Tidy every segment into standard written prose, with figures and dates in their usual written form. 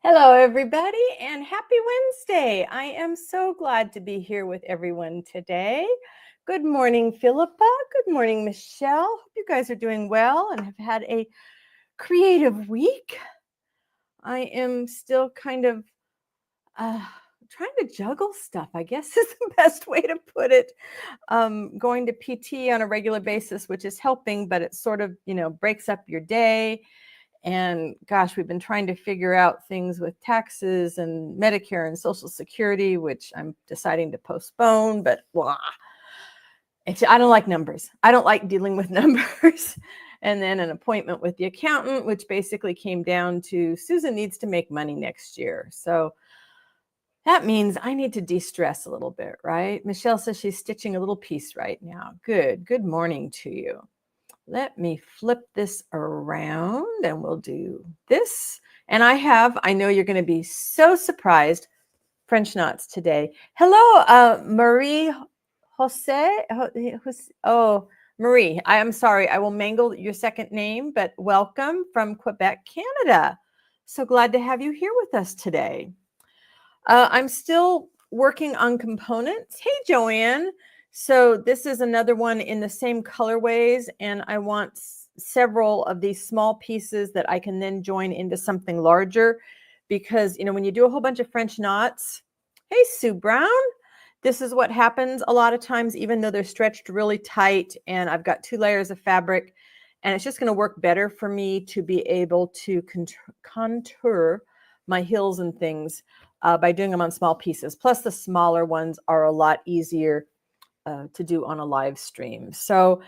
Hello, everybody, and happy Wednesday. I am so glad to be here with everyone today. Good morning, Philippa. Good morning, Michelle. Hope you guys are doing well and have had a creative week. I am still kind of trying to juggle stuff, I guess is the best way to put it. Going to PT on a regular basis, which is helping, but it sort of, breaks up your day. And gosh, we've been trying to figure out things with taxes and Medicare and Social Security, which I'm deciding to postpone, but I don't like numbers. I don't like dealing with numbers. And then an appointment with the accountant, which basically came down to Susan needs to make money next year. So that means I need to de-stress a little bit, right? Michelle says she's stitching a little piece right now. Good. Good morning to you. Let me flip this around and we'll do this. And I know you're going to be so surprised, French knots today. Hello, Marie Jose. Oh, Marie, I am sorry. I will mangle your second name, but welcome from Quebec, Canada. So glad to have you here with us today. I'm still working on components. Hey, Joanne. So this is another one in the same colorways, and I want several of these small pieces that I can then join into something larger because, when you do a whole bunch of French knots, hey, Sue Brown, this is what happens a lot of times, even though they're stretched really tight and I've got 2 layers of fabric, and it's just going to work better for me to be able to contour my heels and things by doing them on small pieces. Plus the smaller ones are a lot easier to do on a live stream. So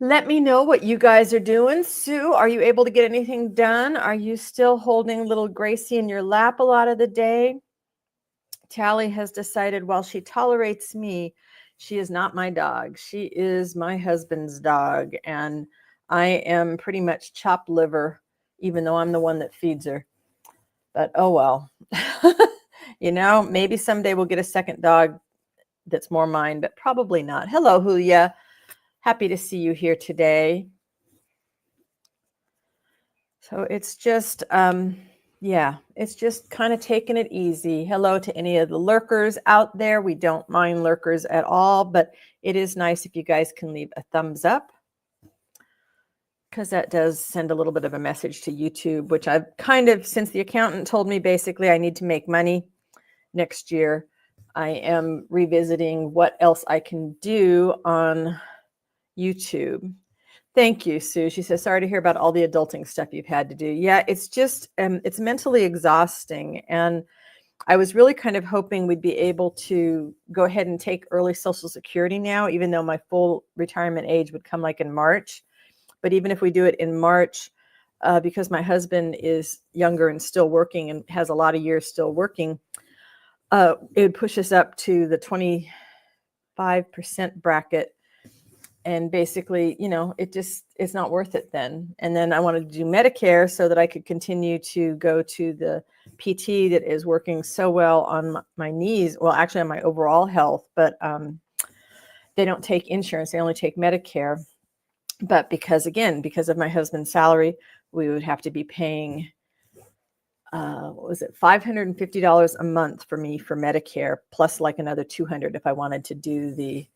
let me know what you guys are doing. Sue, are you able to get anything done? Are you still holding little Gracie in your lap a lot of the day? Tally has decided while she tolerates me, she is not my dog. She is my husband's dog. And I am pretty much chopped liver, even though I'm the one that feeds her. But oh well. Maybe someday we'll get a second dog that's more mine, but probably not. Hello, Julia. Happy to see you here today. So it's just, it's just kind of taking it easy. Hello to any of the lurkers out there. We don't mind lurkers at all, but it is nice if you guys can leave a thumbs up, because that does send a little bit of a message to YouTube, which I've kind of, since the accountant told me basically I need to make money next year, I am revisiting what else I can do on YouTube. Thank you, Sue. She says, sorry to hear about all the adulting stuff you've had to do. Yeah, it's just, it's mentally exhausting. And I was really kind of hoping we'd be able to go ahead and take early Social Security now, even though my full retirement age would come like in March. But even if we do it in March, because my husband is younger and still working and has a lot of years still working, it would push us up to the 25% bracket. And basically, it's not worth it then. And then I wanted to do Medicare so that I could continue to go to the PT that is working so well on my knees. Well, actually on my overall health, but they don't take insurance. They only take Medicare. But because of my husband's salary, we would have to be paying, $550 a month for me for Medicare, plus like another $200 if I wanted to do the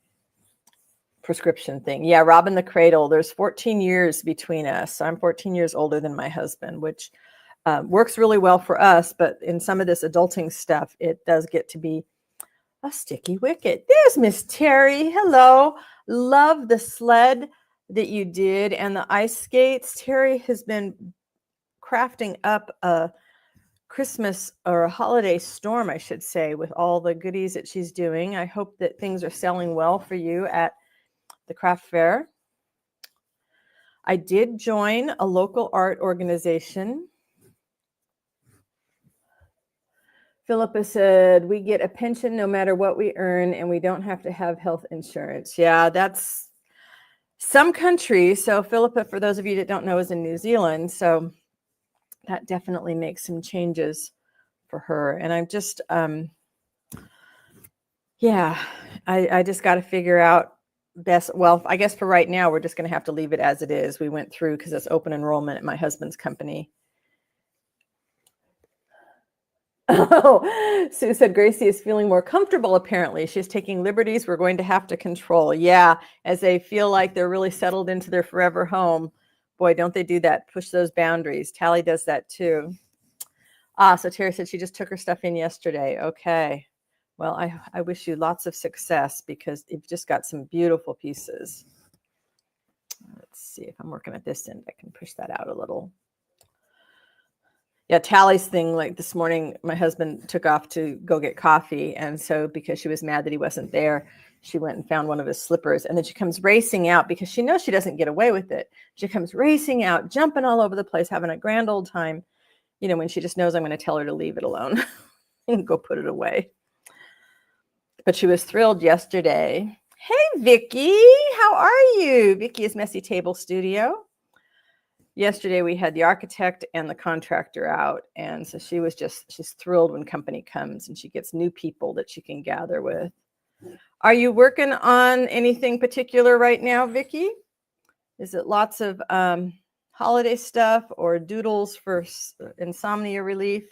prescription thing. Yeah, Robin the Cradle, there's 14 years between us. So I'm 14 years older than my husband, which works really well for us. But in some of this adulting stuff, it does get to be a sticky wicket. There's Miss Terry. Hello. Love the sled that you did and the ice skates. Terry has been crafting up a Christmas or a holiday storm, I should say, with all the goodies that she's doing. I hope that things are selling well for you at the craft fair. I did join a local art organization. Philippa said, we get a pension no matter what we earn, and we don't have to have health insurance. Yeah, that's some countries. So Philippa, for those of you that don't know, is in New Zealand. So that definitely makes some changes for her. And I'm just, I just got to figure out best. Well, I guess for right now, we're just going to have to leave it as it is. We went through because it's open enrollment at my husband's company. Oh, Sue said Gracie is feeling more comfortable, apparently. She's taking liberties we're going to have to control. Yeah, as they feel like they're really settled into their forever home. Boy, don't they do that, push those boundaries. Tally does that too. So Terry said she just took her stuff in yesterday. Okay. Well, I wish you lots of success because you've just got some beautiful pieces. Let's see if I'm working at this end. I can push that out a little. Yeah, Tally's thing, like this morning, my husband took off to go get coffee. And so because she was mad that he wasn't there, she went and found one of his slippers. And then she comes racing out because she knows she doesn't get away with it. She comes racing out, jumping all over the place, having a grand old time, when she just knows I'm going to tell her to leave it alone and go put it away. But she was thrilled yesterday. Hey, Vicki, how are you? Vicki is Messy Table Studio. Yesterday we had the architect and the contractor out, and so she's thrilled when company comes and she gets new people that she can gather with. Are you working on anything particular right now, Vicki? Is it lots of holiday stuff or doodles for insomnia relief?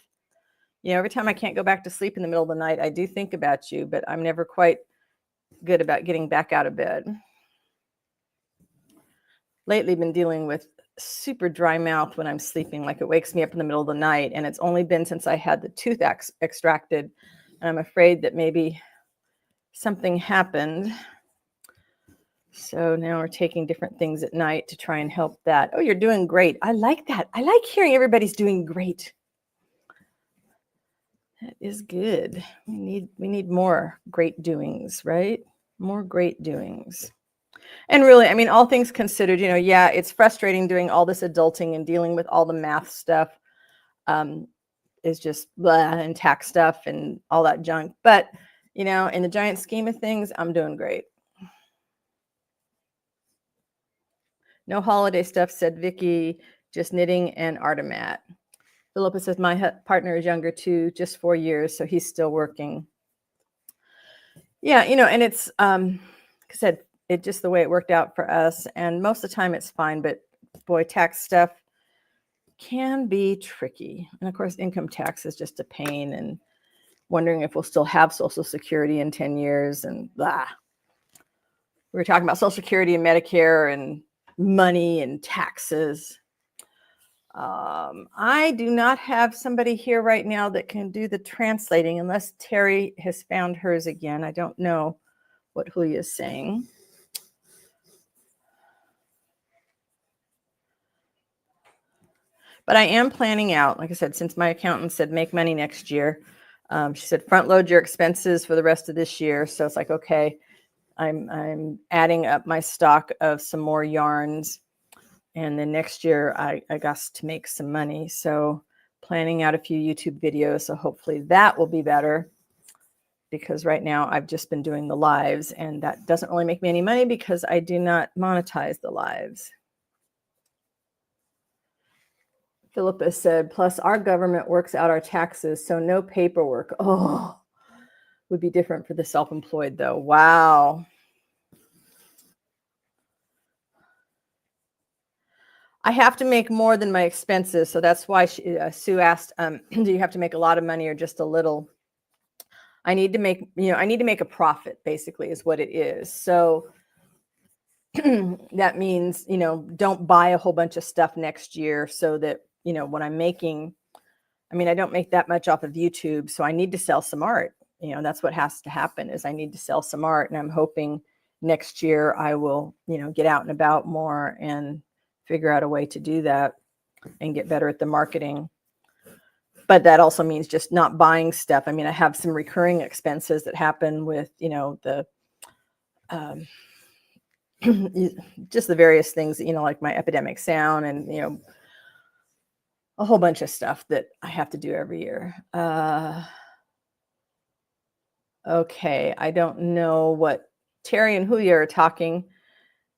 Every time I can't go back to sleep in the middle of the night, I do think about you, but I'm never quite good about getting back out of bed. Lately been dealing with super dry mouth when I'm sleeping, like it wakes me up in the middle of the night, and it's only been since I had the tooth extracted, and I'm afraid that maybe something happened. So now we're taking different things at night to try and help that. Oh, you're doing great. I like that. I like hearing everybody's doing great. That is good. We need more great doings, right? More great doings. And really, I mean, all things considered, yeah, it's frustrating doing all this adulting and dealing with all the math stuff. Is just blah, and tax stuff and all that junk. But, in the giant scheme of things, I'm doing great. No holiday stuff, said Vicki, just knitting and Artemat. Philippa says, my partner is younger too, just 4 years, so he's still working. Yeah, and it's, like I said, it just the way it worked out for us. And most of the time it's fine, but boy, tax stuff can be tricky. And of course, income tax is just a pain, and wondering if we'll still have Social Security in 10 years and blah. We were talking about Social Security and Medicare and money and taxes. I do not have somebody here right now that can do the translating unless Terry has found hers again. I don't know what Julia is saying. But I am planning out, like I said, since my accountant said make money next year. She said front load your expenses for the rest of this year. So it's like, okay, I'm adding up my stock of some more yarns. And then next year I got to make some money. So planning out a few YouTube videos. So hopefully that will be better, because right now I've just been doing the lives, and that doesn't really make me any money because I do not monetize the lives. Philippa said, plus our government works out our taxes, so no paperwork. Oh, would be different for the self-employed though. Wow. I have to make more than my expenses. So that's why Sue asked, do you have to make a lot of money or just a little? I need to make, I need to make a profit, basically, is what it is. So that means, don't buy a whole bunch of stuff next year, so that, when I'm making, I don't make that much off of YouTube. So I need to sell some art. That's what has to happen, is I need to sell some art. And I'm hoping next year I will, get out and about more and figure out a way to do that and get better at the marketing. But that also means just not buying stuff. I have some recurring expenses that happen with, the just the various things, like my Epidemic Sound and, a whole bunch of stuff that I have to do every year. Okay, I don't know what Terry and Julia are talking,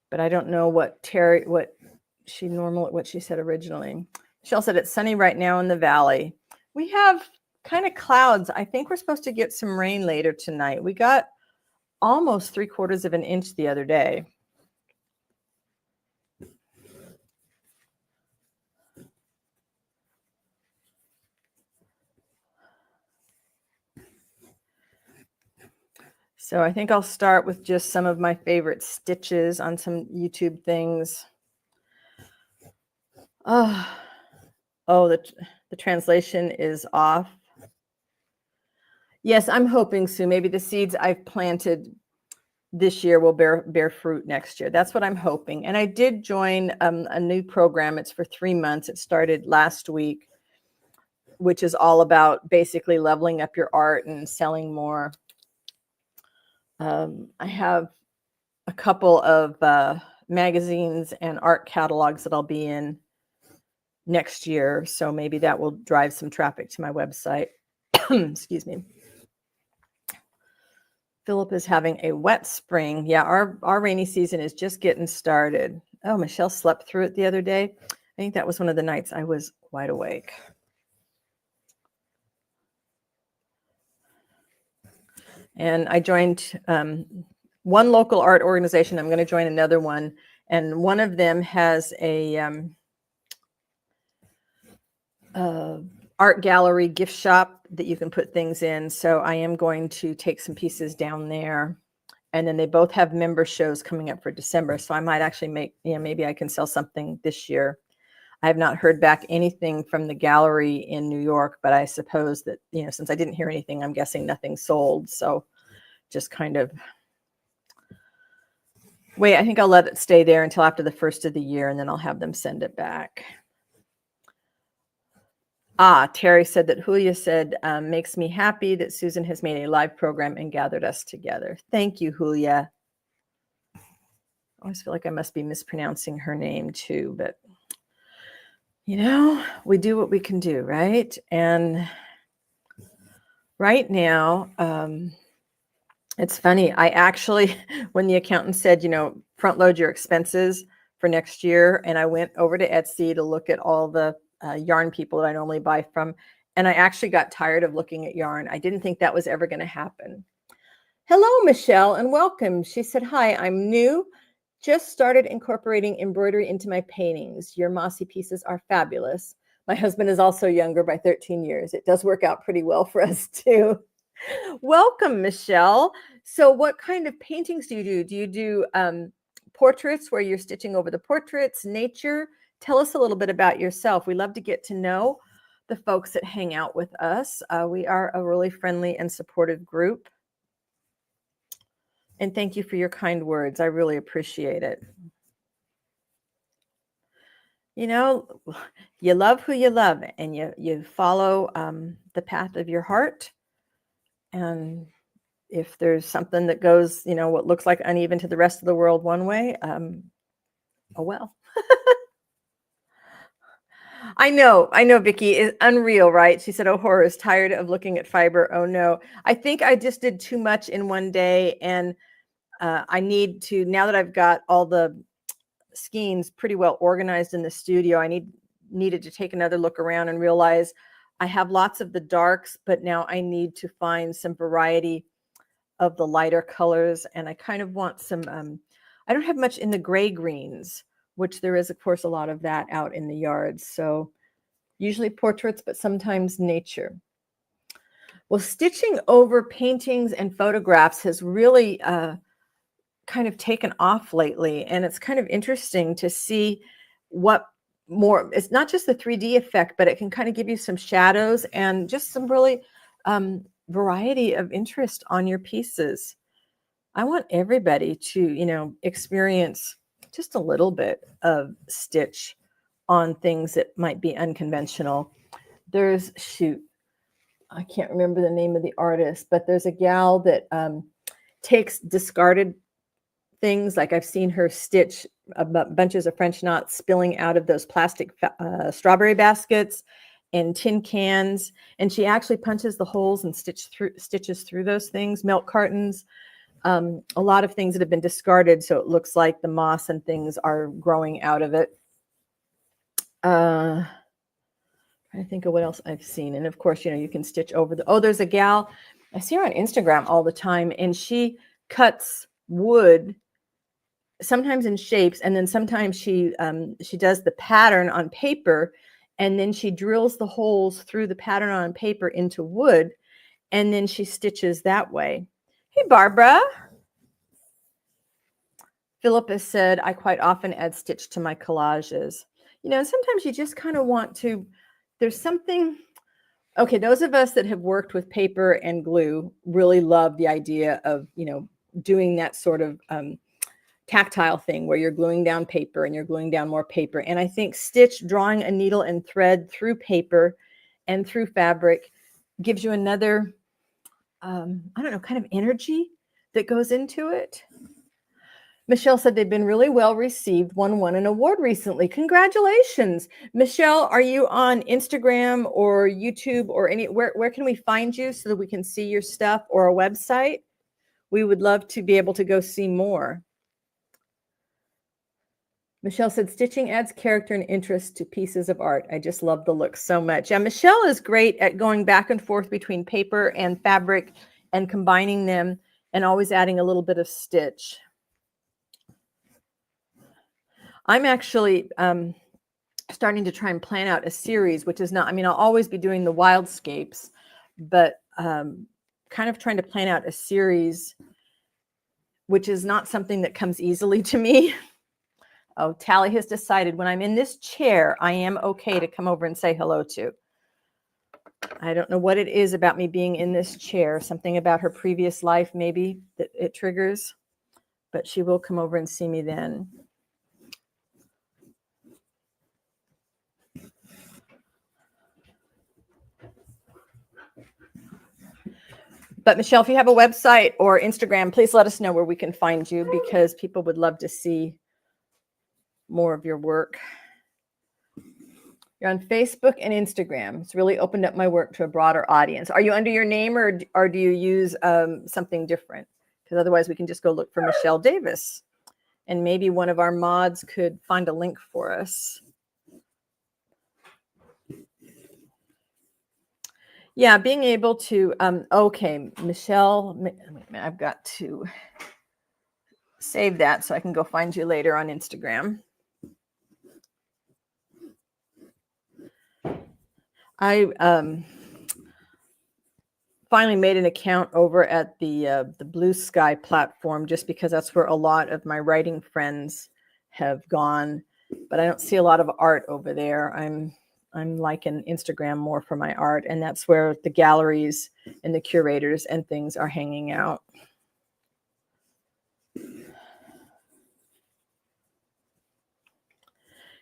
but I don't know what she said originally. Michelle said it's sunny right now in the valley. We have kind of clouds. I think we're supposed to get some rain later tonight. We got almost 3/4 of an inch the other day. So I think I'll start with just some of my favorite stitches on some YouTube things. Oh, the translation is off. Yes, I'm hoping so. Maybe the seeds I've planted this year will bear fruit next year. That's what I'm hoping. And I did join a new program. It's for 3 months. It started last week, which is all about basically leveling up your art and selling more. I have a couple of magazines and art catalogs that I'll be in next year. So maybe that will drive some traffic to my website. Excuse me. Philip is having a wet spring. Yeah, our rainy season is just getting started. Oh, Michelle slept through it the other day. I think that was one of the nights I was wide awake. And I joined one local art organization. I'm going to join another one. And one of them has a art gallery gift shop that you can put things in. So I am going to take some pieces down there. And then they both have member shows coming up for December. So I might actually make, maybe I can sell something this year. I have not heard back anything from the gallery in New York, but I suppose that, since I didn't hear anything, I'm guessing nothing sold. So just kind of wait. I think I'll let it stay there until after the first of the year, and then I'll have them send it back. Terry said that Julia said, makes me happy that Susan has made a live program and gathered us together. Thank you, Julia. I always feel like I must be mispronouncing her name too, but we do what we can do, right? And right now, it's funny. I actually, when the accountant said, front load your expenses for next year, and I went over to Etsy to look at all the yarn people that I normally buy from, and I actually got tired of looking at yarn. I didn't think that was ever going to happen. Hello, Michelle, and welcome. She said, hi, I'm new. Just started incorporating embroidery into my paintings. Your mossy pieces are fabulous. My husband is also younger by 13 years. It does work out pretty well for us too. Welcome, Michelle. So what kind of paintings do you do? Do you do portraits where you're stitching over the portraits, nature? Tell us a little bit about yourself. We love to get to know the folks that hang out with us. We are a really friendly and supportive group. And thank you for your kind words. I really appreciate it. You love who you love, and you follow the path of your heart. And if there's something that goes, what looks like uneven to the rest of the world one way, oh well. I know, Vicki, is unreal, right? She said, oh, Horace, tired of looking at fiber. Oh, no. I think I just did too much in one day, and I need to, now that I've got all the skeins pretty well organized in the studio, I needed to take another look around and realize I have lots of the darks, but now I need to find some variety of the lighter colors. And I kind of want some, I don't have much in the gray greens, which there is, of course, a lot of that out in the yards. So usually portraits, but sometimes nature. Well, stitching over paintings and photographs has really kind of taken off lately. And it's kind of interesting to see what more, it's not just the 3D effect, but it can kind of give you some shadows and just some really variety of interest on your pieces. I want everybody to, experience just a little bit of stitch on things that might be unconventional. There's, I can't remember the name of the artist, but there's a gal that takes discarded things. Like I've seen her stitch bunches of French knots spilling out of those plastic strawberry baskets and tin cans. And she actually punches the holes and stitches through those things, milk cartons, a lot of things that have been discarded. So it looks like the moss and things are growing out of it. I think of what else I've seen. And of course, you can stitch over there's a gal, I see her on Instagram all the time, and she cuts wood, sometimes in shapes, and then sometimes she does the pattern on paper, and then she drills the holes through the pattern on paper into wood, and then she stitches that way. Hey, Barbara. Philippa said, I quite often add stitch to my collages. You know, sometimes you just kind of want to, there's something, okay, those of us that have worked with paper and glue really love the idea of, you know, doing that sort of tactile thing where you're gluing down paper and you're gluing down more paper. And I think stitch, drawing a needle and thread through paper and through fabric gives you another, I don't know, kind of energy that goes into it. Michelle said they've been really well received, won an award recently. Congratulations. Michelle, are you on Instagram or YouTube or where can we find you so that we can see your stuff, or a website? We would love to be able to go see more. Michelle said, stitching adds character and interest to pieces of art. I just love the look so much. Yeah, Michelle is great at going back and forth between paper and fabric and combining them and always adding a little bit of stitch. I'm actually starting to try and plan out a series, which is not, I mean, I'll always be doing the wildscapes, but kind of trying to plan out a series, which is not something that comes easily to me. Oh, Tally has decided when I'm in this chair, I am okay to come over and say hello to. I don't know what it is about me being in this chair, something about her previous life maybe that it triggers, but she will come over and see me then. But Michelle, if you have a website or Instagram, please let us know where we can find you, because people would love to see more of your work. You're on Facebook and Instagram. It's really opened up my work to a broader audience. Are you under your name, or do you use something different? Because otherwise we can just go look for Michelle Davis, and maybe one of our mods could find a link for us. Yeah, being able to, okay, Michelle, I've got to save that so I can go find you later on Instagram. I finally made an account over at the Blue Sky platform, just because that's where a lot of my writing friends have gone, but I don't see a lot of art over there. I'm liking Instagram more for my art, and that's where the galleries and the curators and things are hanging out.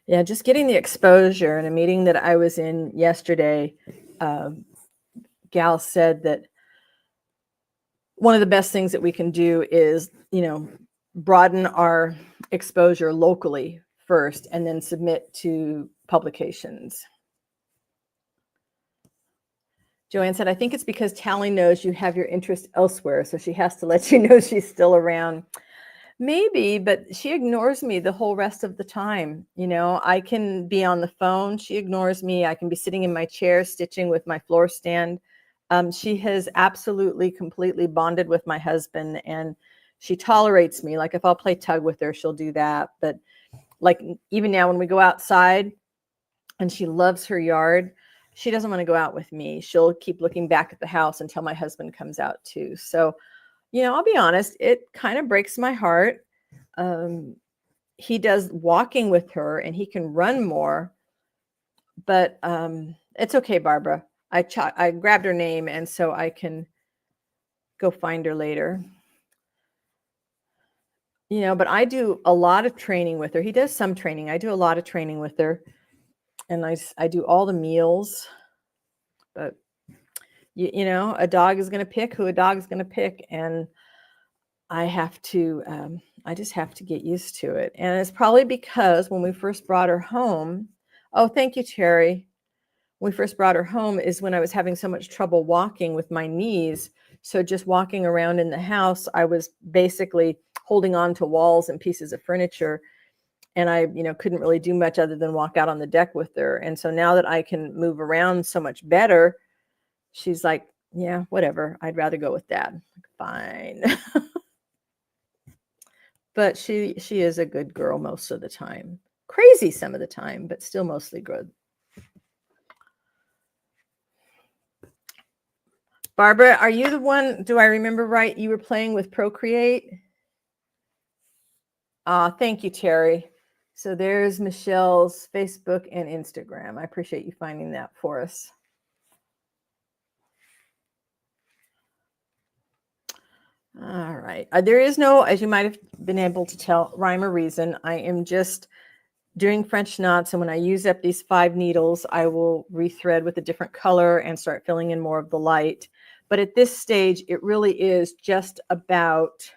Yeah, just getting the exposure. In a meeting that I was in yesterday, Gal said that one of the best things that we can do is, you know, broaden our exposure locally first and then submit to publications. Joanne said, I think it's because Tally knows you have your interest elsewhere, so she has to let you know she's still around. Maybe, but she ignores me the whole rest of the time. You know, I can be on the phone. She ignores me. I can be sitting in my chair stitching with my floor stand. She has absolutely, completely bonded with my husband, and she tolerates me. Like if I'll play tug with her, she'll do that. But like even now when we go outside and she loves her yard, she doesn't want to go out with me. She'll keep looking back at the house until my husband comes out too. So, you know, I'll be honest, it kind of breaks my heart. He does walking with her and he can run more, but it's okay, Barbara. I grabbed her name, and so I can go find her later. You know, but I do a lot of training with her. He does some training. I do a lot of training with her, and I do all the meals. But you know, a dog is going to pick who a dog is going to pick, and I just have to get used to it. And it's probably because when we first brought her home, oh, thank you, Terry. When we first brought her home is when I was having so much trouble walking with my knees. So just walking around in the house, I was basically holding on to walls and pieces of furniture. And I, you know, couldn't really do much other than walk out on the deck with her. And so now that I can move around so much better, she's like, yeah, whatever. I'd rather go with Dad. Fine. But she is a good girl most of the time. Crazy some of the time, but still mostly good. Barbara, are you the one, do I remember right? You were playing with Procreate? Thank you, Terry. So there's Michelle's Facebook and Instagram. I appreciate you finding that for us. All right. There is no, as you might have been able to tell, rhyme or reason. I am just doing French knots. And when I use up these 5 needles, I will rethread with a different color and start filling in more of the light. But at this stage, it really is just about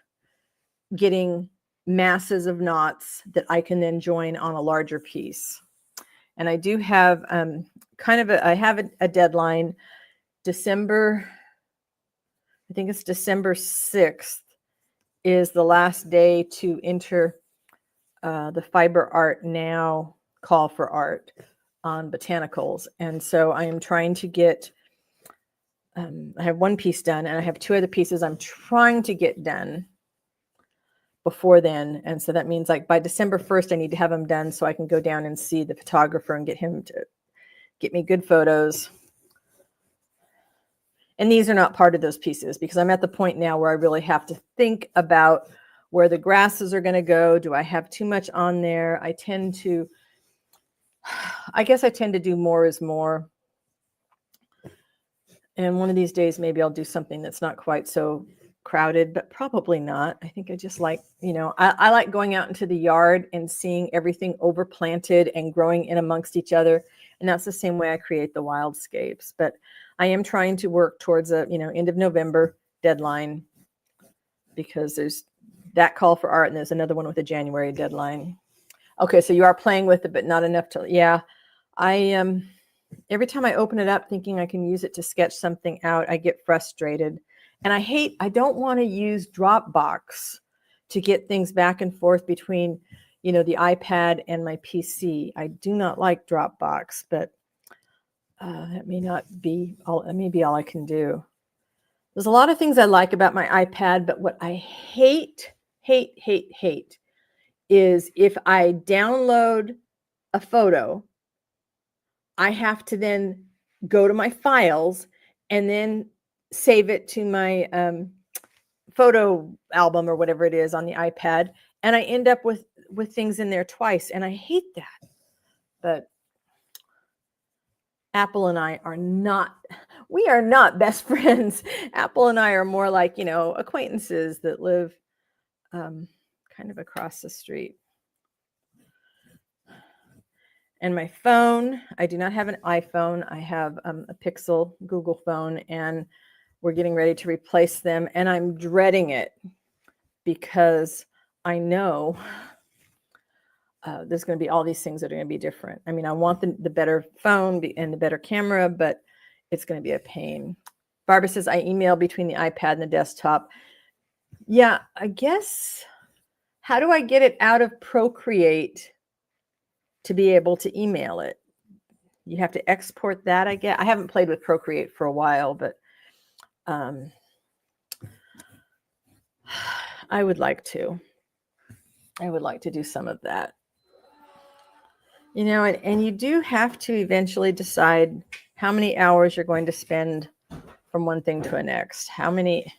getting masses of knots that I can then join on a larger piece. And I do have I have a deadline, December, I think it's December 6th is the last day to enter the Fiber Art Now call for art on botanicals. And so I am trying to get, I have 1 piece done and I have 2 other pieces I'm trying to get done before then. And so that means like by December 1st, I need to have them done so I can go down and see the photographer and get him to get me good photos. And these are not part of those pieces because I'm at the point now where I really have to think about where the grasses are going to go. Do I have too much on there? I guess I tend to do more is more. And one of these days, maybe I'll do something that's not quite so crowded, but probably not. I think I just like, I like going out into the yard and seeing everything overplanted and growing in amongst each other. And that's the same way I create the wildscapes. But I am trying to work towards a, end of November deadline because there's that call for art and there's another one with a January deadline. Okay, so you are playing with it, but not enough to, yeah. Every time I open it up thinking I can use it to sketch something out, I get frustrated. And I don't want to use Dropbox to get things back and forth between, the iPad and my PC. I do not like Dropbox, but that may not be all, that may be all I can do. There's a lot of things I like about my iPad, but what I hate is if I download a photo, I have to then go to my files and then save it to my photo album or whatever it is on the iPad. And I end up with things in there twice. And I hate that. But Apple and I we are not best friends. Apple and I are more like, acquaintances that live kind of across the street. And my phone, I do not have an iPhone. I have a Pixel Google phone, and we're getting ready to replace them. And I'm dreading it because I know there's going to be all these things that are going to be different. I mean, I want the better phone and the better camera, but it's going to be a pain. Barbara says, I email between the iPad and the desktop. Yeah, I guess, how do I get it out of Procreate to be able to email it? You have to export that, I guess. I haven't played with Procreate for a while, but I would like to. I would like to do some of that. And you do have to eventually decide how many hours you're going to spend from one thing to the next. How many,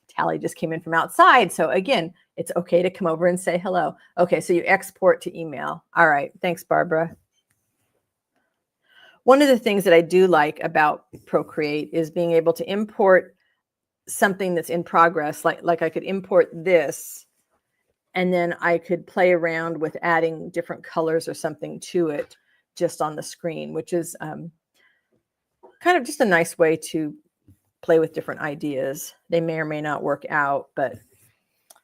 Tally just came in from outside. So again, it's okay to come over and say hello. Okay, so you export to email. All right, thanks, Barbara. One of the things that I do like about Procreate is being able to import something that's in progress. Like I could import this, and then I could play around with adding different colors or something to it just on the screen, which is kind of just a nice way to play with different ideas. They may or may not work out, but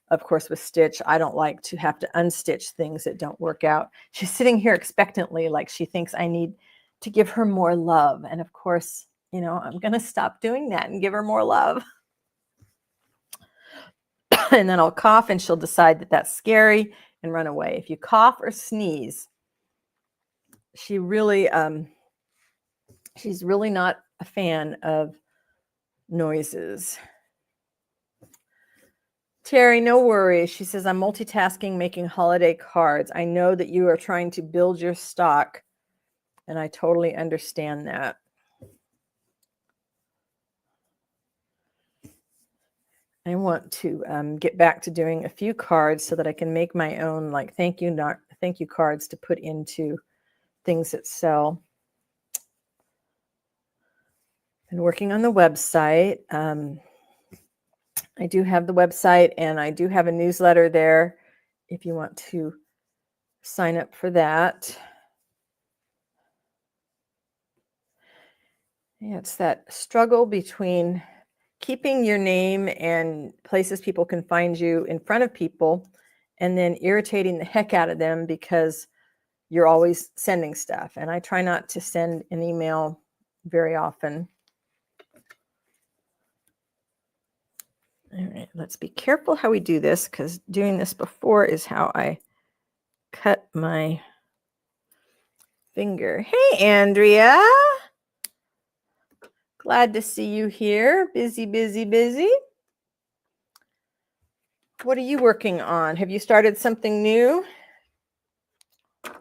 of course with Stitch, I don't like to have to unstitch things that don't work out. She's sitting here expectantly, like she thinks I need to give her more love. And of course, I'm going to stop doing that and give her more love. And then I'll cough and she'll decide that that's scary and run away. If you cough or sneeze, she really, she's really not a fan of noises. Terry, no worries. She says, I'm multitasking, making holiday cards. I know that you are trying to build your stock, and I totally understand that. I want to get back to doing a few cards so that I can make my own like thank you cards to put into things that sell. Been working on the website. I do have the website and I do have a newsletter there if you want to sign up for that. Yeah, it's that struggle between keeping your name and places people can find you in front of people and then irritating the heck out of them because you're always sending stuff. And I try not to send an email very often. All right, let's be careful how we do this because doing this before is how I cut my finger. Hey, Andrea. Glad to see you here. Busy, busy, busy. What are you working on? Have you started something new? I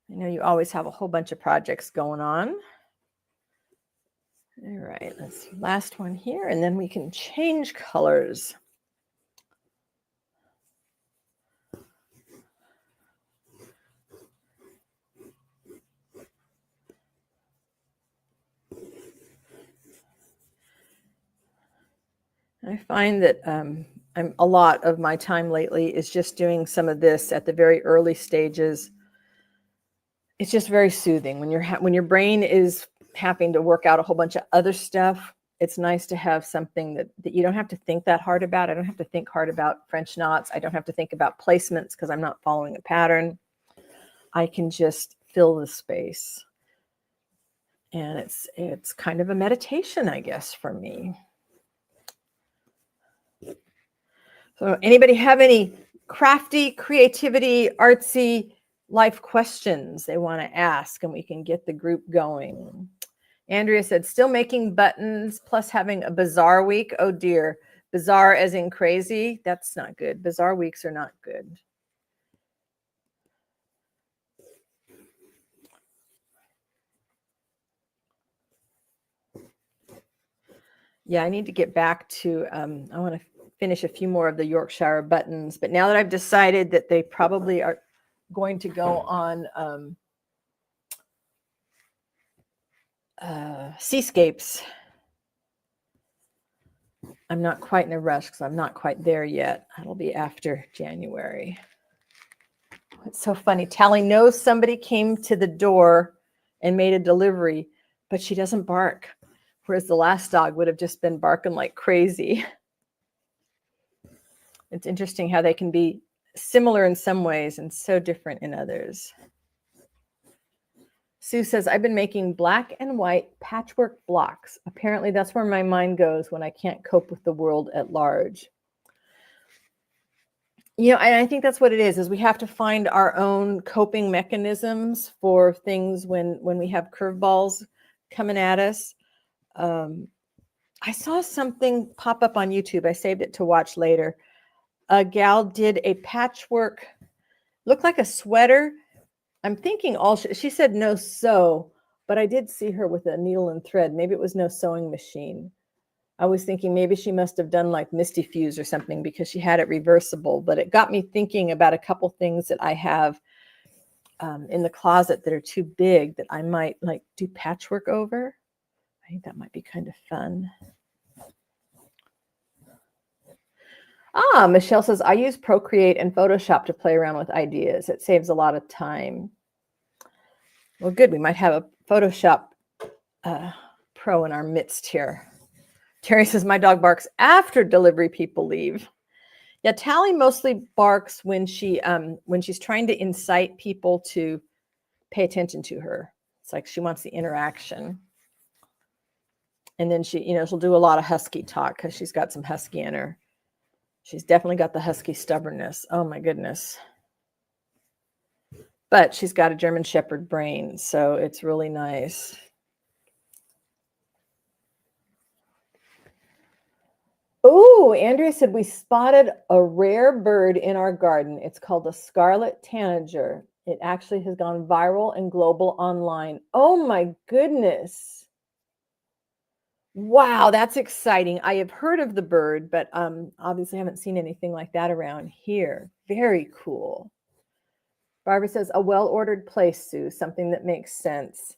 know you always have a whole bunch of projects going on. All right, let's see, last one here, and then we can change colors. I find that a lot of my time lately is just doing some of this at the very early stages. It's just very soothing when your brain is having to work out a whole bunch of other stuff. It's nice to have something that you don't have to think that hard about. I don't have to think hard about French knots. I don't have to think about placements because I'm not following a pattern. I can just fill the space. And it's kind of a meditation, I guess, for me. So anybody have any crafty, creativity, artsy life questions they want to ask, and we can get the group going? Andrea said, still making buttons plus having a bizarre week. Oh dear. Bizarre as in crazy? That's not good. Bizarre weeks are not good. Yeah, I need to get back to, I want to finish a few more of the Yorkshire buttons, but now that I've decided that they probably are going to go on seascapes, I'm not quite in a rush because I'm not quite there yet. It'll be after January. It's so funny. Tally knows somebody came to the door and made a delivery, but she doesn't bark, whereas the last dog would have just been barking like crazy. It's interesting how they can be similar in some ways and so different in others. Sue says, I've been making black and white patchwork blocks. Apparently that's where my mind goes when I can't cope with the world at large. You know, and I think that's what it is we have to find our own coping mechanisms for things when we have curveballs coming at us. I saw something pop up on YouTube. I saved it to watch later. A gal did a patchwork, looked like a sweater. I'm thinking she said no sew, but I did see her with a needle and thread. Maybe it was no sewing machine. I was thinking maybe she must have done like Misty Fuse or something because she had it reversible, but it got me thinking about a couple things that I have in the closet that are too big that I might like do patchwork over. I think that might be kind of fun. Michelle says, I use Procreate and Photoshop to play around with ideas. It saves a lot of time. Well, good. We might have a Photoshop pro in our midst here. Terry says, my dog barks after delivery people leave. Yeah, Tally mostly barks when she's trying to incite people to pay attention to her. It's like she wants the interaction. And then she'll do a lot of husky talk because she's got some husky in her. She's definitely got the husky stubbornness. Oh my goodness. But she's got a German Shepherd brain, so it's really nice. Oh, Andrea said we spotted a rare bird in our garden. It's called a scarlet tanager. It actually has gone viral and global online. Oh my goodness. Wow, that's exciting. I have heard of the bird, but obviously haven't seen anything like that around here. Very cool. Barbara says, a well-ordered place, Sue, something that makes sense.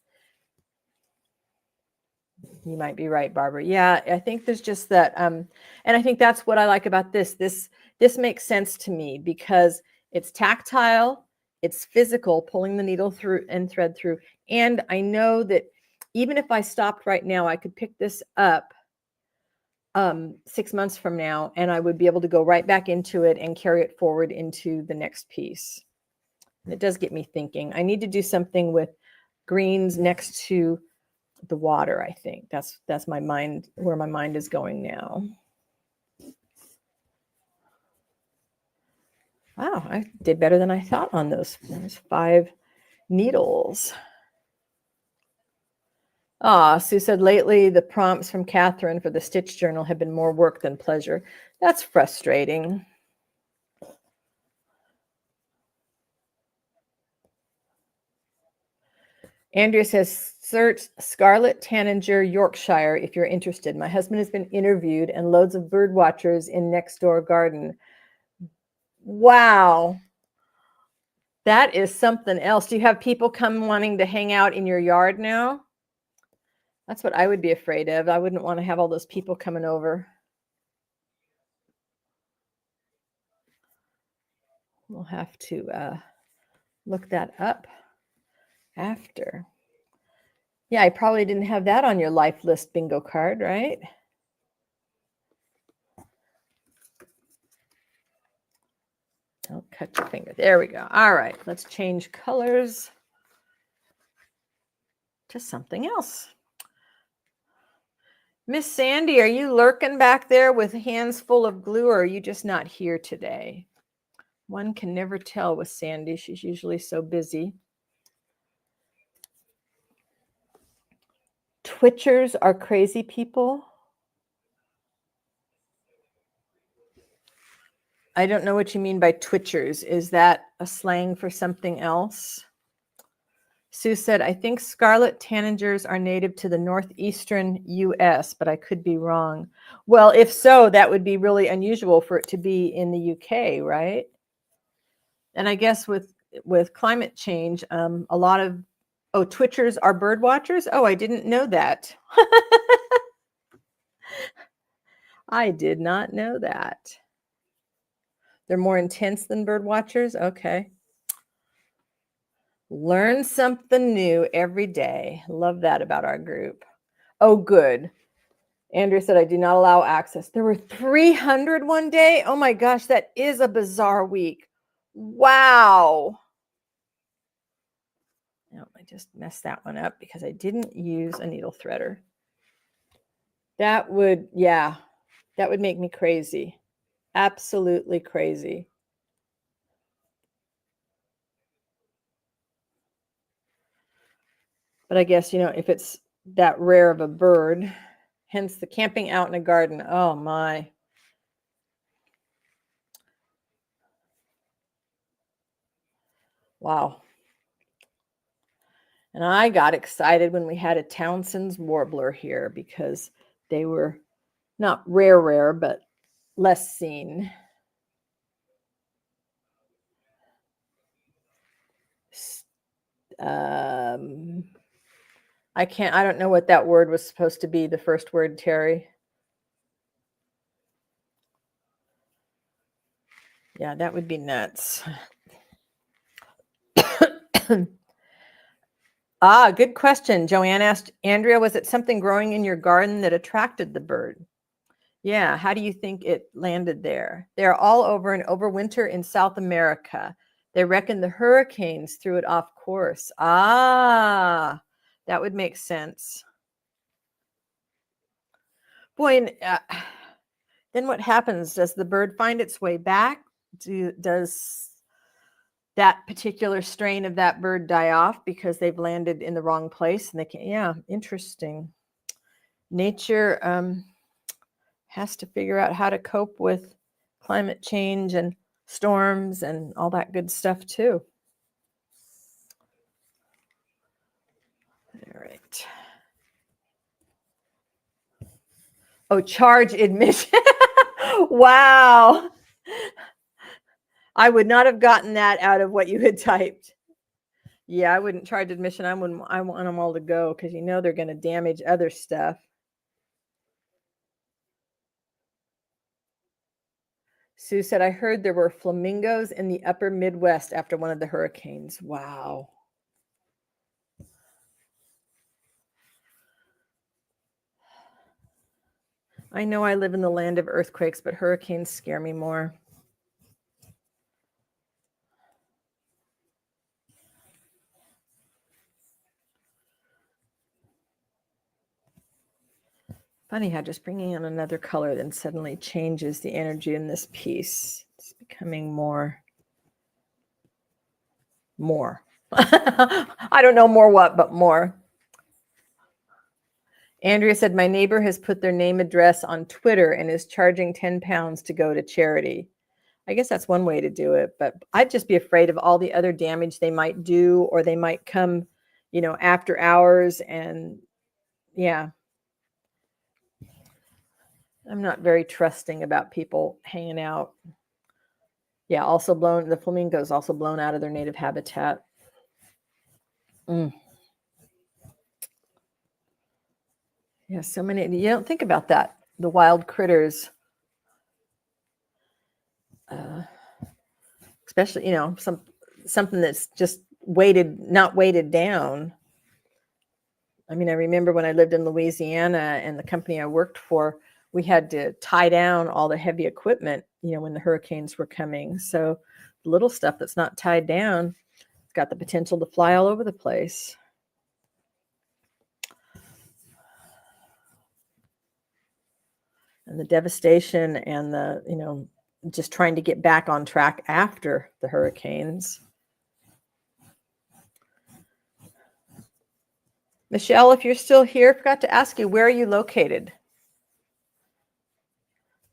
You might be right, Barbara. Yeah, I think there's just that. And I think that's what I like about this. This makes sense to me because it's tactile, it's physical, pulling the needle through and thread through. And I know that even if I stopped right now, I could pick this up 6 months from now, and I would be able to go right back into it and carry it forward into the next piece. And it does get me thinking. I need to do something with greens next to the water. I think that's my mind, where my mind is going now. Wow, I did better than I thought on those 5 needles. Sue said, lately the prompts from Catherine for the Stitch Journal have been more work than pleasure. That's frustrating. Andrea says, search Scarlet Tanager, Yorkshire, if you're interested. My husband has been interviewed and loads of bird watchers in next door garden. Wow. That is something else. Do you have people come wanting to hang out in your yard now? That's what I would be afraid of. I wouldn't want to have all those people coming over. We'll have to look that up after. Yeah, I probably didn't have that on your life list bingo card, right? Don't cut your finger. There we go. All right, let's change colors to something else. Miss Sandy, are you lurking back there with hands full of glue, or are you just not here today? One can never tell with Sandy. She's usually so busy. Twitchers are crazy people. I don't know what you mean by twitchers. Is that a slang for something else? Sue said, I think scarlet tanagers are native to the northeastern U.S., but I could be wrong. Well, if so, that would be really unusual for it to be in the U.K., right? And I guess with climate change, a lot of, twitchers are bird watchers? Oh, I didn't know that. I did not know that. They're more intense than bird watchers? Okay. Learn something new every day. Love that about our group. Oh, good. Andrea said, I do not allow access. There were 300 one day. Oh my gosh, that is a bizarre week. Wow. No, I just messed that one up because I didn't use a needle threader. That would, yeah, that would make me crazy. Absolutely crazy. But I guess, if it's that rare of a bird, hence the camping out in a garden. Oh my. Wow. And I got excited when we had a Townsend's warbler here because they were not rare, but less seen. I don't know what that word was supposed to be, the first word, Terry. Yeah, that would be nuts. Good question. Joanne asked, Andrea, was it something growing in your garden that attracted the bird? Yeah, how do you think it landed there? They're all over and overwinter in South America. They reckon the hurricanes threw it off course. That would make sense. Boy, then what happens? Does the bird find its way back? Does that particular strain of that bird die off because they've landed in the wrong place? And they can, yeah, interesting. Nature has to figure out how to cope with climate change and storms and all that good stuff too. All right. Oh, charge admission. Wow. I would not have gotten that out of what you had typed. Yeah, I wouldn't charge admission. I want them all to go because you know they're going to damage other stuff. Sue said, I heard there were flamingos in the upper Midwest after one of the hurricanes. Wow. I know I live in the land of earthquakes, but hurricanes scare me more. Funny how just bringing in another color then suddenly changes the energy in this piece. It's becoming more. I don't know more what, but more. Andrea said, my neighbor has put their name address on Twitter and is charging 10 pounds to go to charity. I guess that's one way to do it, but I'd just be afraid of all the other damage they might do, or they might come, after hours. And yeah, I'm not very trusting about people hanging out. Yeah, also the flamingos also blown out of their native habitat. Yeah, so many. You don't think about that. The wild critters, especially something that's just not weighted down. I mean, I remember when I lived in Louisiana and the company I worked for, we had to tie down all the heavy equipment, when the hurricanes were coming. So the little stuff that's not tied down, it's got the potential to fly all over the place. And the devastation and the, just trying to get back on track after the hurricanes. Michelle, if you're still here, I forgot to ask you, where are you located?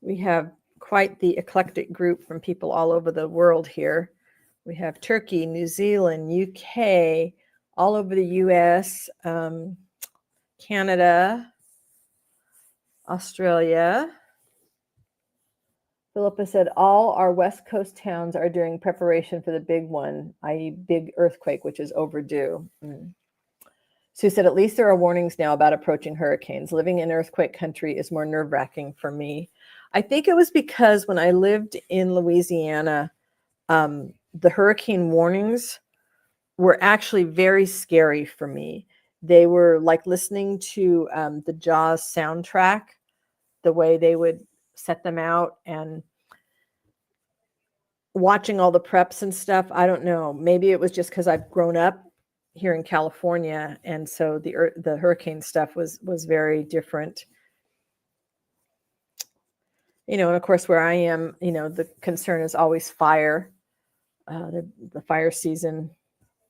We have quite the eclectic group from people all over the world here. We have Turkey, New Zealand, UK, all over the US, Canada, Australia. Philippa said, all our West Coast towns are doing preparation for the big one, i.e. big earthquake, which is overdue. Sue said, at least there are warnings now about approaching hurricanes. Living in earthquake country is more nerve-wracking for me. I think it was because when I lived in Louisiana, the hurricane warnings were actually very scary for me. They were like listening to the Jaws soundtrack, the way they would set them out, and watching all the preps and stuff. I don't know. Maybe it was just because I've grown up here in California, and so the hurricane stuff was very different. And of course, where I am, the concern is always fire. The fire season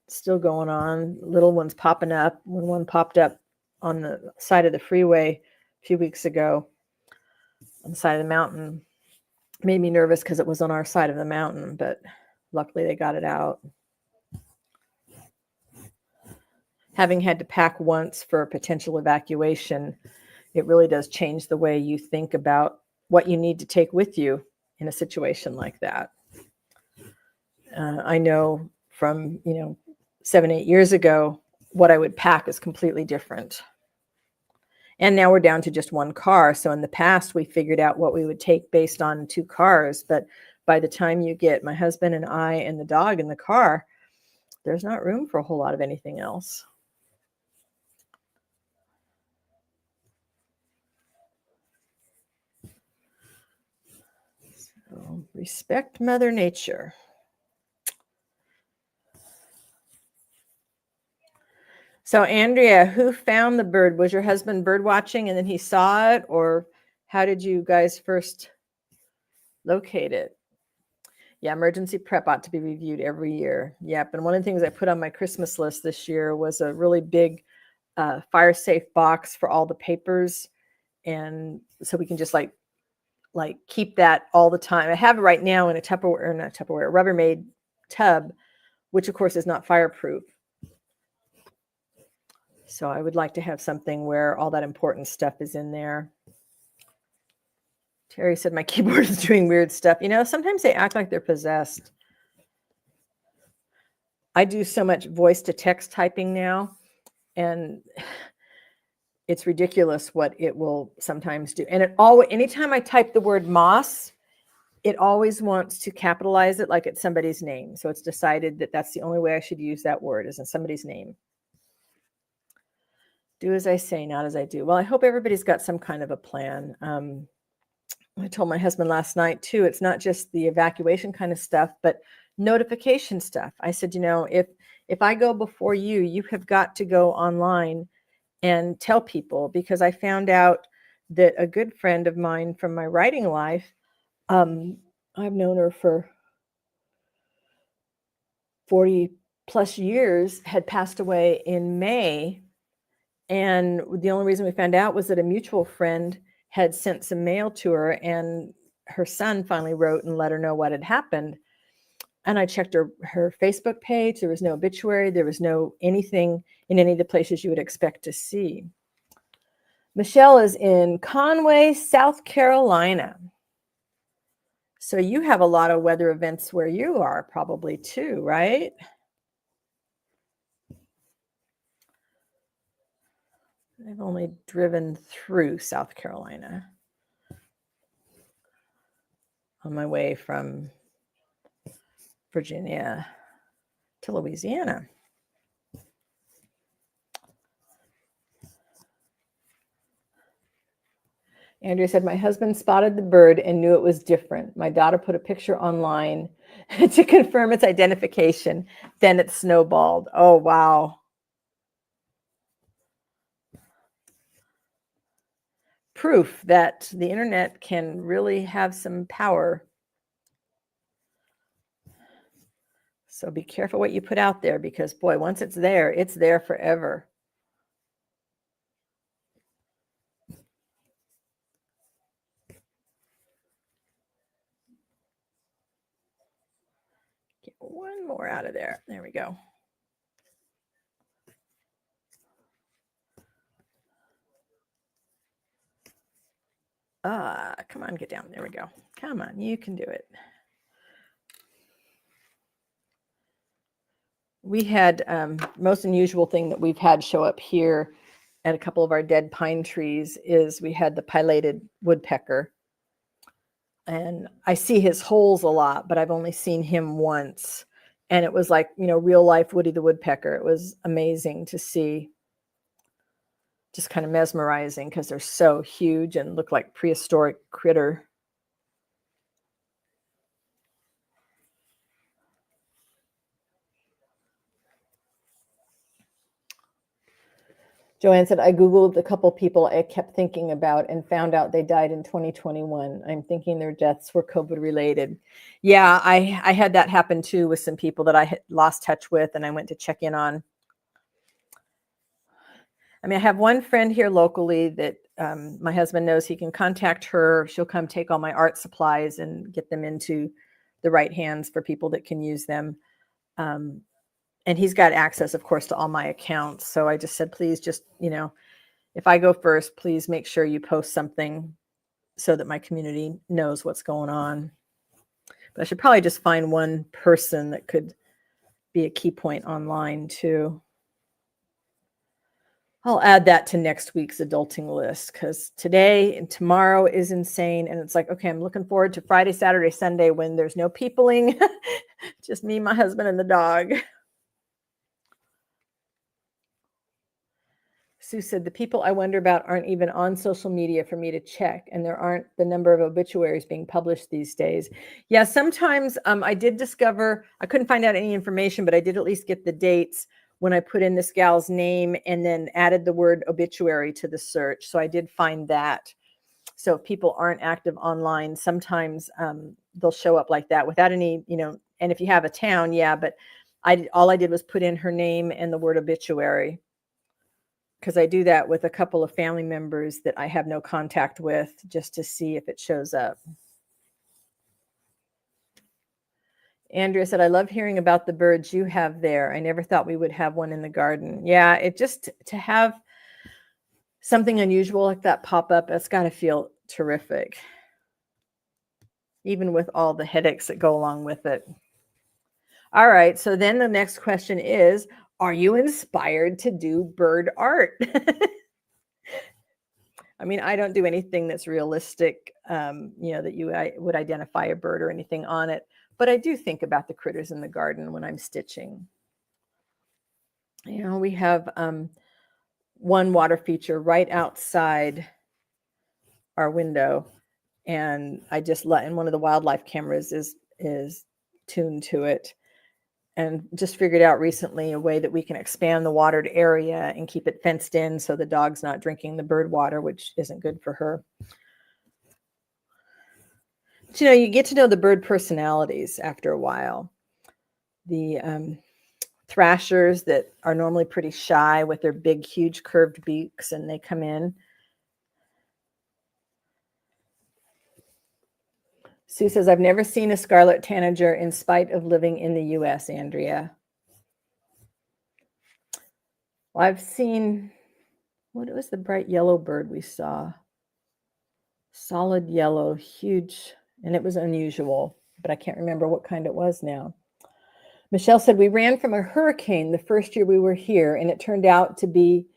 still going on. Little ones popping up. When one popped up on the side of the freeway a few weeks ago, on the side of the mountain, made me nervous because it was on our side of the mountain, but luckily they got it out. Having had to pack once for a potential evacuation, it really does change the way you think about what you need to take with you in a situation like that. I know from, 7-8 years ago, what I would pack is completely different. And now we're down to just one car. So in the past, we figured out what we would take based on 2 cars. But by the time you get my husband and I and the dog in the car, there's not room for a whole lot of anything else. So respect Mother Nature. So Andrea, who found the bird? Was your husband bird watching and then he saw it, or how did you guys first locate it? Yeah, emergency prep ought to be reviewed every year. Yep. And one of the things I put on my Christmas list this year was a really big fire safe box for all the papers. And so we can just like keep that all the time. I have it right now in a Rubbermaid tub, which of course is not fireproof. So I would like to have something where all that important stuff is in there. Terry said my keyboard is doing weird stuff. Sometimes they act like they're possessed. I do so much voice to text typing now, and it's ridiculous what it will sometimes do. And anytime I type the word moss, it always wants to capitalize it like it's somebody's name. So it's decided that that's the only way I should use that word, is in somebody's name. Do as I say, not as I do. Well, I hope everybody's got some kind of a plan. I told my husband last night too, it's not just the evacuation kind of stuff, but notification stuff. I said, if I go before you, you have got to go online and tell people, because I found out that a good friend of mine from my writing life, I've known her for 40 plus years, had passed away in May. And the only reason we found out was that a mutual friend had sent some mail to her, and her son finally wrote and let her know what had happened. And I checked her Facebook page. There was no obituary. There was no anything in any of the places you would expect to see. Michelle is in Conway, South Carolina. So you have a lot of weather events where you are probably too, right? I've only driven through South Carolina on my way from Virginia to Louisiana. Andrea said, my husband spotted the bird and knew it was different. My daughter put a picture online to confirm its identification. Then it snowballed. Oh, wow. Proof that the internet can really have some power. So be careful what you put out there, because boy, once it's there forever. Get one more out of there. There we go. Come on, get down. There we go. Come on, you can do it. We had most unusual thing that we've had show up here at a couple of our dead pine trees is we had the pileated woodpecker. And I see his holes a lot, but I've only seen him once. And it was like, real life Woody the Woodpecker. It was amazing to see. Just kind of mesmerizing because they're so huge and look like prehistoric critter. Joanne said, I Googled a couple people I kept thinking about and found out they died in 2021. I'm thinking their deaths were COVID related. Yeah, I had that happen too with some people that I had lost touch with and I went to check in on. I mean, I have one friend here locally that my husband knows he can contact her. She'll come take all my art supplies and get them into the right hands for people that can use them. And he's got access, of course, to all my accounts. So I just said, please just, if I go first, please make sure you post something so that my community knows what's going on. But I should probably just find one person that could be a key point online too. I'll add that to next week's adulting list, because today and tomorrow is insane. And it's like, okay, I'm looking forward to Friday, Saturday, Sunday when there's no peopling, just me, my husband, and the dog. Sue said, the people I wonder about aren't even on social media for me to check, and there aren't the number of obituaries being published these days. Yeah, sometimes I did discover, I couldn't find out any information, but I did at least get the dates when I put in this gal's name and then added the word obituary to the search. So I did find that. So if people aren't active online, sometimes they'll show up like that without any, and if you have a town, yeah, but all I did was put in her name and the word obituary, because I do that with a couple of family members that I have no contact with, just to see if it shows up. Andrea said, I love hearing about the birds you have there. I never thought we would have one in the garden. Yeah, it just, to have something unusual like that pop up, it's got to feel terrific. even with all the headaches that go along with it. All right, so then the next question is, are you inspired to do bird art? I mean, I don't do anything that's realistic, that I would identify a bird or anything on it, but I do think about the critters in the garden when I'm stitching. We have one water feature right outside our window, and I just and one of the wildlife cameras is tuned to it, and just figured out recently a way that we can expand the watered area and keep it fenced in so the dog's not drinking the bird water, which isn't good for her. But, you get to know the bird personalities after a while. The thrashers that are normally pretty shy with their big, huge curved beaks, and they come in. Sue says, I've never seen a scarlet tanager in spite of living in the U.S., Andrea. Well, I've seen, what was the bright yellow bird we saw? Solid yellow, huge, and it was unusual, but I can't remember what kind it was now. Michelle said, we ran from a hurricane the first year we were here, and it turned out to be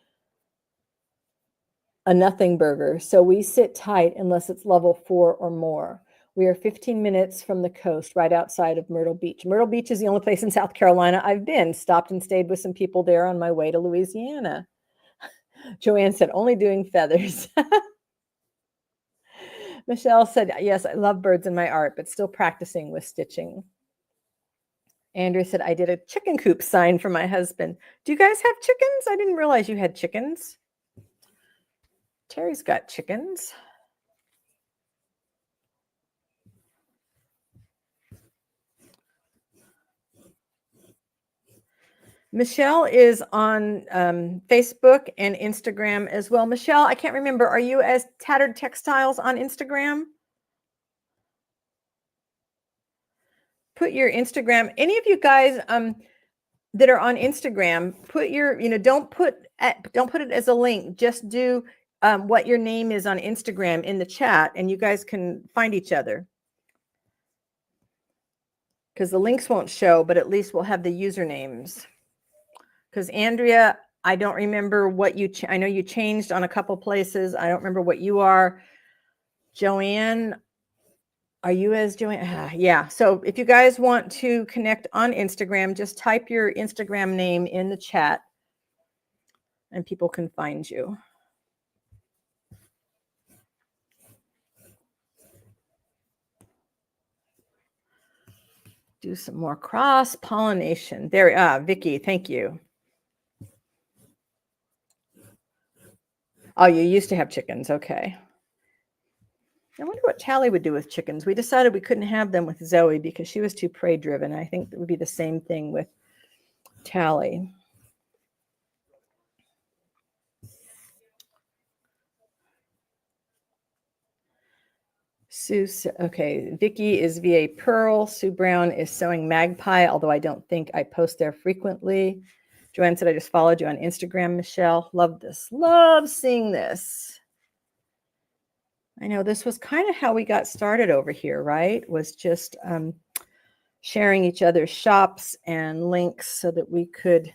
a nothing burger. So we sit tight unless it's level 4 or more. We are 15 minutes from the coast, right outside of Myrtle Beach. Myrtle Beach is the only place in South Carolina I've been. Stopped and stayed with some people there on my way to Louisiana. Joanne said, only doing feathers. Michelle said, yes, I love birds in my art, but still practicing with stitching. Andrea said, I did a chicken coop sign for my husband. Do you guys have chickens? I didn't realize you had chickens. Terry's got chickens. Michelle is on Facebook and Instagram as well. Michelle, I can't remember. Are you as Tattered Textiles on Instagram? Put your Instagram. Any of you guys that are on Instagram, put your, don't put it as a link. Just do what your name is on Instagram in the chat, and you guys can find each other. Because the links won't show, but at least we'll have the usernames. Because Andrea, I don't remember what I know you changed on a couple places. I don't remember what you are. Joanne, are you as Joanne? Yeah. So if you guys want to connect on Instagram, just type your Instagram name in the chat and people can find you. Do some more cross-pollination. There, Vicki, thank you. Oh, you used to have chickens. Okay. I wonder what Tally would do with chickens. We decided we couldn't have them with Zoe because she was too prey-driven. I think it would be the same thing with Tally. Sue, okay, Vicki is VA Pearl. Sue Brown is sewing Magpie, although I don't think I post there frequently. Joanne said, I just followed you on Instagram, Michelle. Love this. Love seeing this. I know this was kind of how we got started over here, right? Was just sharing each other's shops and links so that we could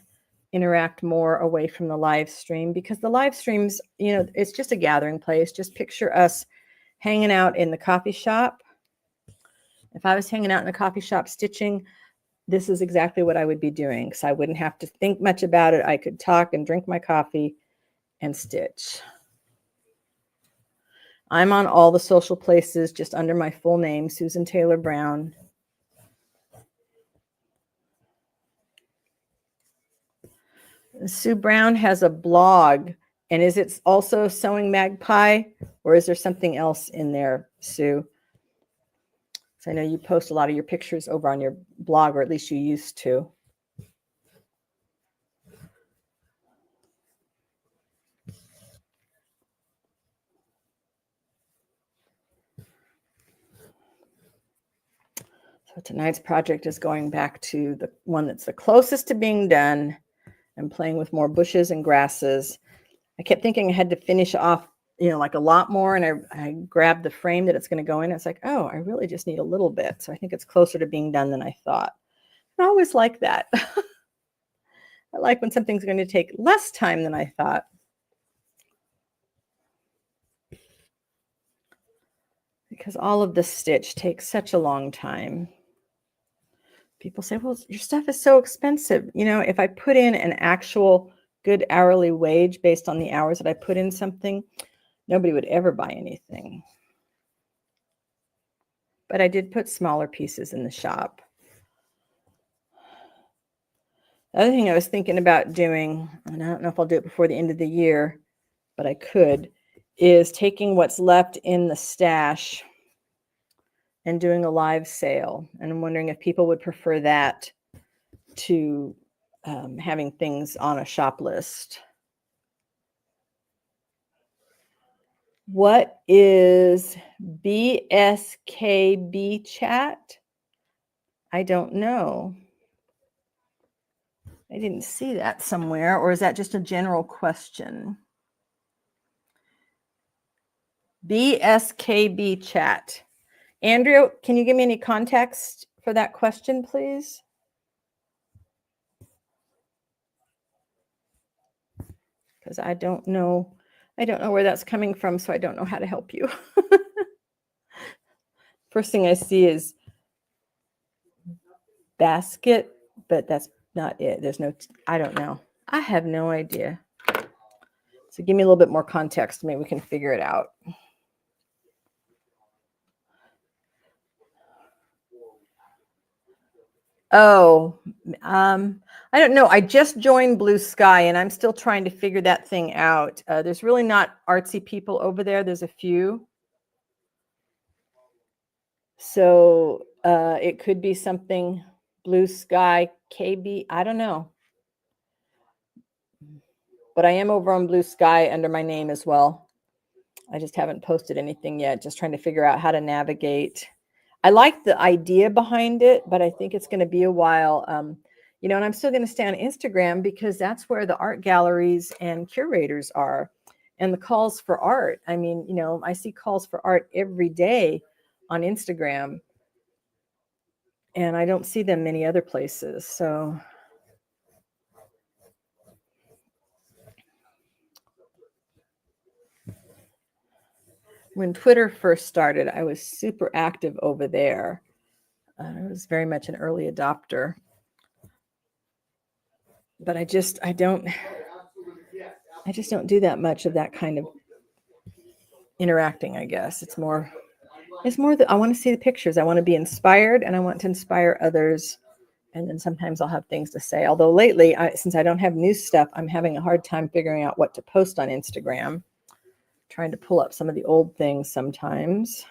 interact more away from the live stream, because the live streams, it's just a gathering place. Just picture us hanging out in the coffee shop. If I was hanging out in a coffee shop stitching, this is exactly what I would be doing. So I wouldn't have to think much about it. I could talk and drink my coffee and stitch. I'm on all the social places just under my full name, Susan Taylor Brown. Sue Brown has a blog. And is it also Sewing Magpie, or is there something else in there, Sue? So I know you post a lot of your pictures over on your blog, or at least you used to. So tonight's project is going back to the one that's the closest to being done and playing with more bushes and grasses. I kept thinking I had to finish off like a lot more, and I grabbed the frame that it's going to go in. It's like, oh, I really just need a little bit. So I think it's closer to being done than I thought. I always like that. I like when something's going to take less time than I thought. Because all of the stitch takes such a long time. People say, well, your stuff is so expensive. If I put in an actual good hourly wage based on the hours that I put in something, nobody would ever buy anything. But I did put smaller pieces in the shop. The other thing I was thinking about doing, and I don't know if I'll do it before the end of the year, but I could, is taking what's left in the stash and doing a live sale. And I'm wondering if people would prefer that to having things on a shop list. What is BSKB chat? I don't know. I didn't see that somewhere, or is that just a general question? BSKB chat. Andrew, can you give me any context for that question, please? Because I don't know where that's coming from, so I don't know how to help you. First thing I see is basket, but that's not it. There's no, I don't know. I have no idea. So give me a little bit more context. Maybe we can figure it out. Oh, I don't know. I just joined Blue Sky and I'm still trying to figure that thing out. There's really not artsy people over there. There's a few. So it could be something Blue Sky KB. I don't know. But I am over on Blue Sky under my name as well. I just haven't posted anything yet. Just trying to figure out how to navigate. I like the idea behind it, but I think it's going to be a while. And I'm still going to stay on Instagram because that's where the art galleries and curators are, and the calls for art. I mean, I see calls for art every day on Instagram, and I don't see them many other places. So when Twitter first started, I was super active over there. I was very much an early adopter. But I just don't do that much of that kind of interacting, I guess. It's more that I want to see the pictures. I want to be inspired, and I want to inspire others. And then sometimes I'll have things to say. Although lately, since I don't have new stuff, I'm having a hard time figuring out what to post on Instagram. Trying to pull up some of the old things sometimes.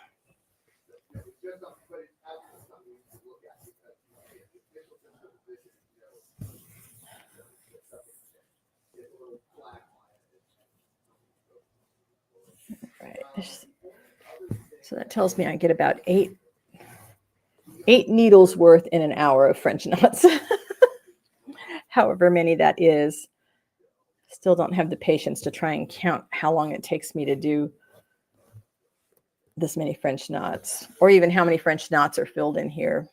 Right. So that tells me I get about eight needles worth in an hour of French knots. However many that is. Still don't have the patience to try and count how long it takes me to do this many French knots, or even how many French knots are filled in here.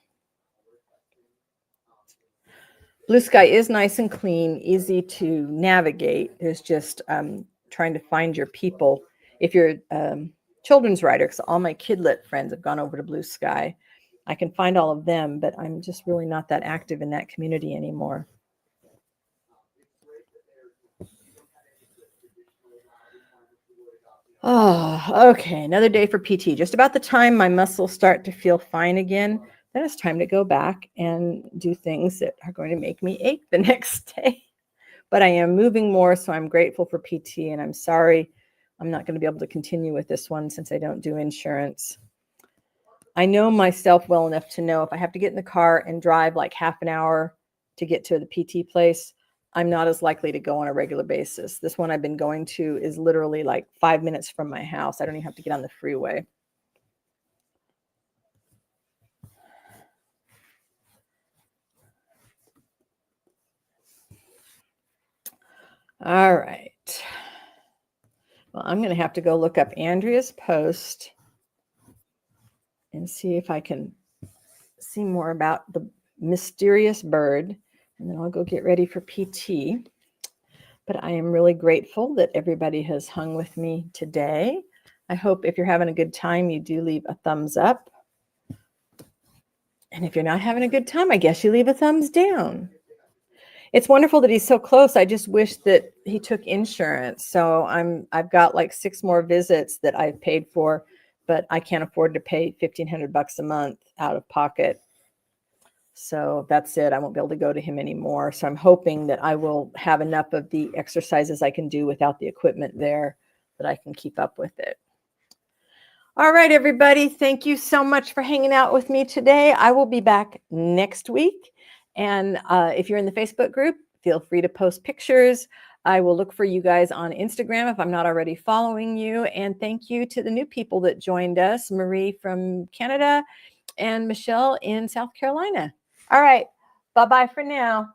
Blue Sky is nice and clean, easy to navigate. There's just trying to find your people. If you're children's writer, because all my Kidlit friends have gone over to Blue Sky, I can find all of them, but I'm just really not that active in that community anymore. Oh, okay. Another day for PT. Just about the time my muscles start to feel fine again, then it's time to go back and do things that are going to make me ache the next day. But I am moving more, so I'm grateful for PT, and I'm sorry I'm not going to be able to continue with this one since I don't do insurance. I know myself well enough to know if I have to get in the car and drive like half an hour to get to the PT place, I'm not as likely to go on a regular basis. This one I've been going to is literally like 5 minutes from my house. I don't even have to get on the freeway. All right. Well, I'm going to have to go look up Andrea's post and see if I can see more about the mysterious bird. And then I'll go get ready for PT. But I am really grateful that everybody has hung with me today. I hope if you're having a good time, you do leave a thumbs up. And if you're not having a good time, I guess you leave a thumbs down. It's wonderful that he's so close. I just wish that he took insurance. So I've got like 6 more visits that I've paid for, but I can't afford to pay $1,500 a month out of pocket. So that's it. I won't be able to go to him anymore. So I'm hoping that I will have enough of the exercises I can do without the equipment there that I can keep up with it. All right, everybody. Thank you so much for hanging out with me today. I will be back next week. And if you're in the Facebook group, feel free to post pictures. I will look for you guys on Instagram if I'm not already following you. And thank you to the new people that joined us, Marie from Canada and Michelle in South Carolina. All right. Bye-bye for now.